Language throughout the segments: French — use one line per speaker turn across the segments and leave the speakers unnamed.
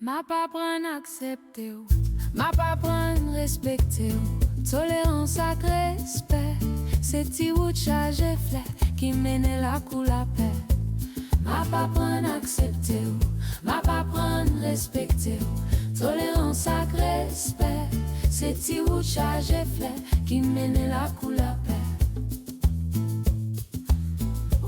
Ma pa pran aksepte ou, ma pa pran respekte ou. Tolérance ak respect, c'est ti wout chaje flè qui mène la kou la paix. Ma pa pran aksepte ou, ma pa pran respekte ou. Tolérance ak respect, c'est ti wout chaje flè qui mène la kou la paix.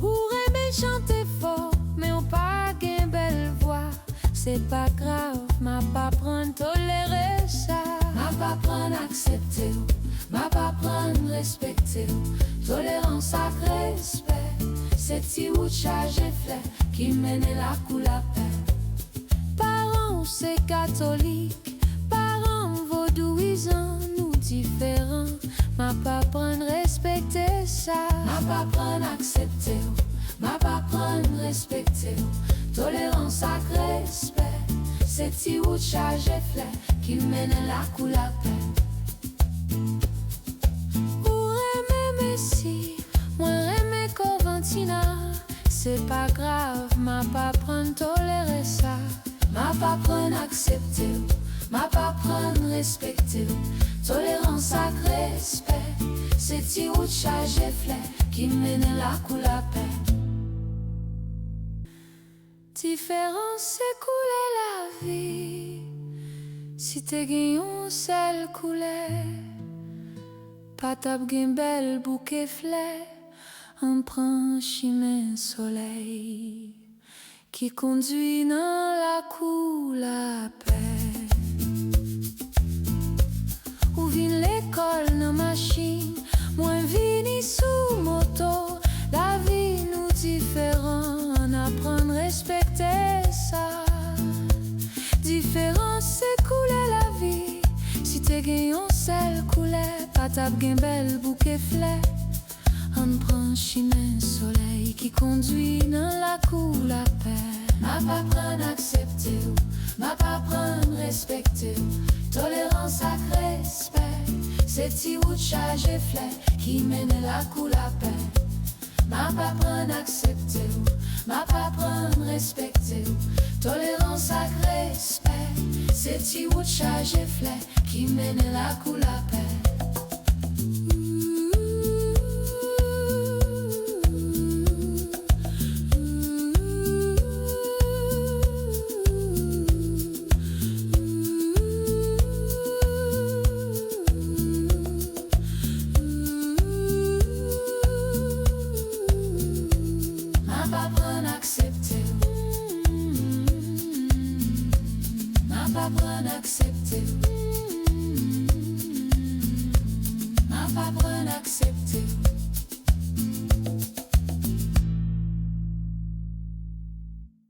Ou reme chante fort, mais ou pa gen belle voix. C'est pas grave, ma pa pran toléré ça. Ma pa pran accepter, ma pa pran respecter. Tolérance ak respect, c'est ti wout chaje flè qui mène la kou la paix. Parents c'est catholique, parents vaudouisants, nous différents. Ma pa pran respecter ça. Ma pa pran accepter, ma pa pran respecter. Tolérance ak respect, c'est ti wout chaje flè qui mène la kou la paix. Ou reme Messi, moi reme Coventina. C'est pas grave, ma pa pran toléré ça. Ma pa pran accepter, ma pa pran respecter. Tolérance ak respect, c'est ti wout chaje flè qui mène la kou la paix. Différence c'est couler la vie. Si te gen yon sel couleur, pas tap gen bel bouquet fleur. On prend chemin soleil qui conduit dans la kou la paix. Ou vin l'école nan machine, moi vini sous moto. La vie nous différent, on apprend respecter ça. Différence c'est couler la vie. Si te gen yon sel couleur, pas tap gen bel bouquet fleur. On prend chemin soleil qui conduit dans la kou la paix. Ma pa pran accepter, ma pa pran respecter. Tolérance ak respect, c'est ti wout chaje flè qui mène la kou la paix. Ma pa pran accepter, ma pa pran respecter. Tolérance ak respect, c'est ti wout chaje flè qui mène la kou la paix. Ma pa pran accepter, ma pa pran accepter, ma pa pran accepter.